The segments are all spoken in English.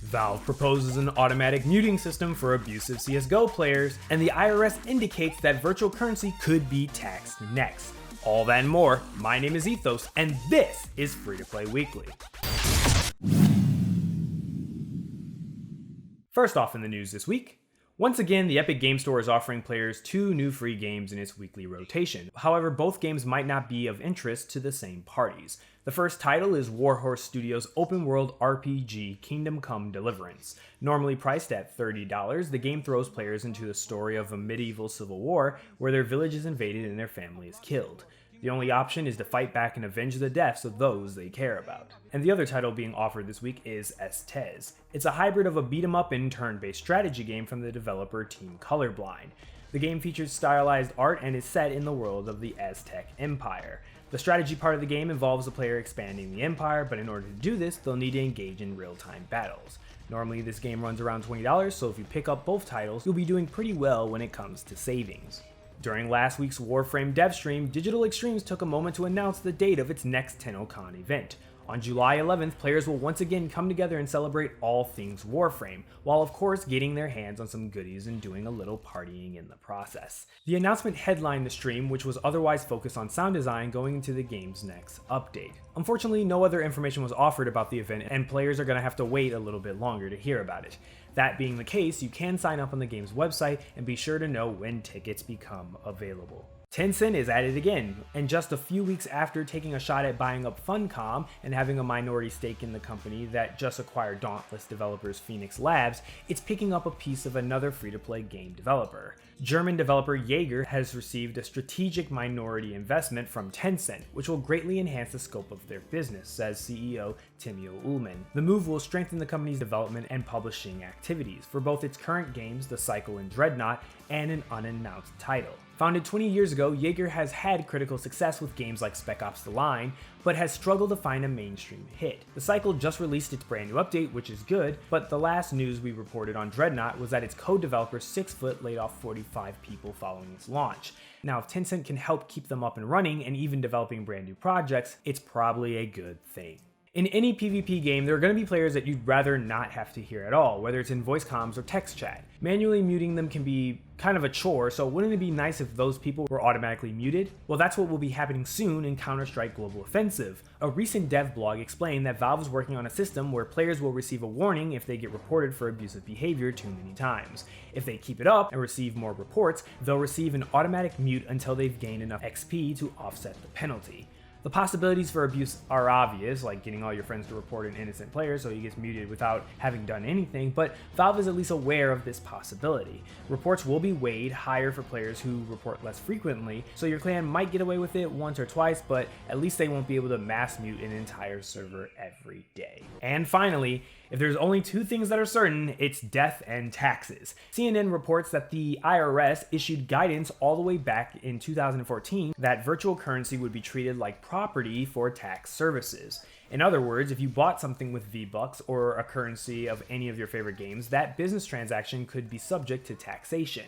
Valve proposes an automatic muting system for abusive CSGO players, and the IRS indicates that virtual currency could be taxed next. All that and more. My name is Ethos, and this is Free to Play Weekly. First off in the news this week, once again, the Epic Game Store is offering players 2 new free games in its weekly rotation. However, both games might not be of interest to the same parties. The first title is Warhorse Studios' open-world RPG Kingdom Come Deliverance. Normally priced at $30, the game throws players into the story of a medieval civil war where their village is invaded and their family is killed. The only option is to fight back and avenge the deaths of those they care about. And the other title being offered this week is Ethos. It's a hybrid of a beat-em-up and turn-based strategy game from the developer Team Colorblind. The game features stylized art and is set in the world of the Aztec Empire. The strategy part of the game involves the player expanding the empire, but in order to do this, they'll need to engage in real-time battles. Normally this game runs around $20, so if you pick up both titles, you'll be doing pretty well when it comes to savings. During last week's Warframe dev stream, Digital Extremes took a moment to announce the date of its next TennoCon event. On July 11th, players will once again come together and celebrate all things Warframe, while of course getting their hands on some goodies and doing a little partying in the process. The announcement headlined the stream, which was otherwise focused on sound design going into the game's next update. Unfortunately, no other information was offered about the event, and players are going to have to wait a little bit longer to hear about it. That being the case, you can sign up on the game's website and be sure to know when tickets become available. Tencent is at it again, and just a few weeks after taking a shot at buying up Funcom and having a minority stake in the company that just acquired Dauntless developers Phoenix Labs, it's picking up a piece of another free-to-play game developer. German developer Jaeger has received a strategic minority investment from Tencent, which will greatly enhance the scope of their business, says CEO Timo Ullmann. The move will strengthen the company's development and publishing activities for both its current games, The Cycle and Dreadnought, and an unannounced title. Founded 20 years ago, Jaeger has had critical success with games like Spec Ops: The Line, but has struggled to find a mainstream hit. The Cycle just released its brand new update, which is good, but the last news we reported on Dreadnought was that its co-developer 6foot laid off 45 people following its launch. Now, if Tencent can help keep them up and running and even developing brand new projects, it's probably a good thing. In any PvP game, there are going to be players that you'd rather not have to hear at all, whether it's in voice comms or text chat. Manually muting them can be kind of a chore, so wouldn't it be nice if those people were automatically muted? Well, that's what will be happening soon in Counter-Strike Global Offensive. A recent dev blog explained that Valve is working on a system where players will receive a warning if they get reported for abusive behavior too many times. If they keep it up and receive more reports, they'll receive an automatic mute until they've gained enough XP to offset the penalty. The possibilities for abuse are obvious, like getting all your friends to report an innocent player so he gets muted without having done anything, but Valve is at least aware of this possibility. Reports will be weighed higher for players who report less frequently, so your clan might get away with it once or twice, but at least they won't be able to mass mute an entire server every day. And finally, if there's only 2 things that are certain, it's death and taxes. CNN reports that the IRS issued guidance all the way back in 2014 that virtual currency would be treated like property for tax services. In other words, if you bought something with V-Bucks or a currency of any of your favorite games, that business transaction could be subject to taxation.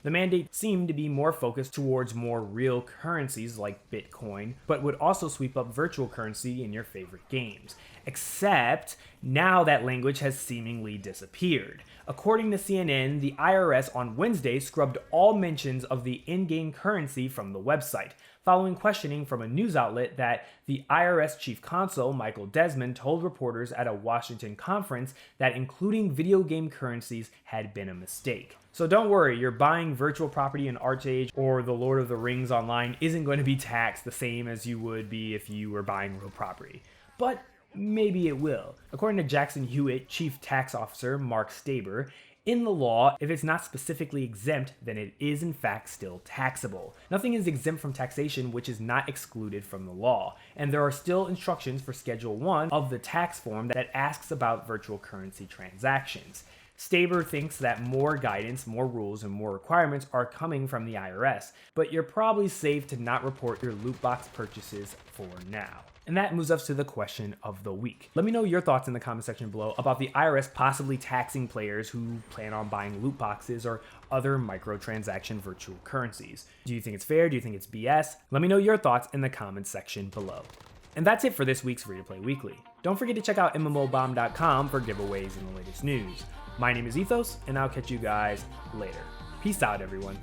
The mandate seemed to be more focused towards more real currencies like Bitcoin, but would also sweep up virtual currency in your favorite games. Except now that language has seemingly disappeared. According to CNN, the IRS on Wednesday scrubbed all mentions of the in-game currency from the website, following questioning from a news outlet that the IRS chief counsel, Michael Desmond, told reporters at a Washington conference that including video game currencies had been a mistake. So don't worry, your buying virtual property in ArcheAge or The Lord of the Rings Online isn't going to be taxed the same as you would be if you were buying real property. But maybe it will. According to Jackson Hewitt, Chief Tax Officer Mark Staber, in the law, if it's not specifically exempt, then it is in fact still taxable. Nothing is exempt from taxation which is not excluded from the law, and there are still instructions for Schedule 1 of the tax form that asks about virtual currency transactions. Staber thinks that more guidance, more rules, and more requirements are coming from the IRS, but you're probably safe to not report your loot box purchases for now. And that moves us to the question of the week. Let me know your thoughts in the comment section below about the IRS possibly taxing players who plan on buying loot boxes or other microtransaction virtual currencies. Do you think it's fair? Do you think it's BS? Let me know your thoughts in the comments section below. And that's it for this week's Free to Play Weekly. Don't forget to check out mmobomb.com for giveaways and the latest news. My name is Ethos, and I'll catch you guys later. Peace out, everyone.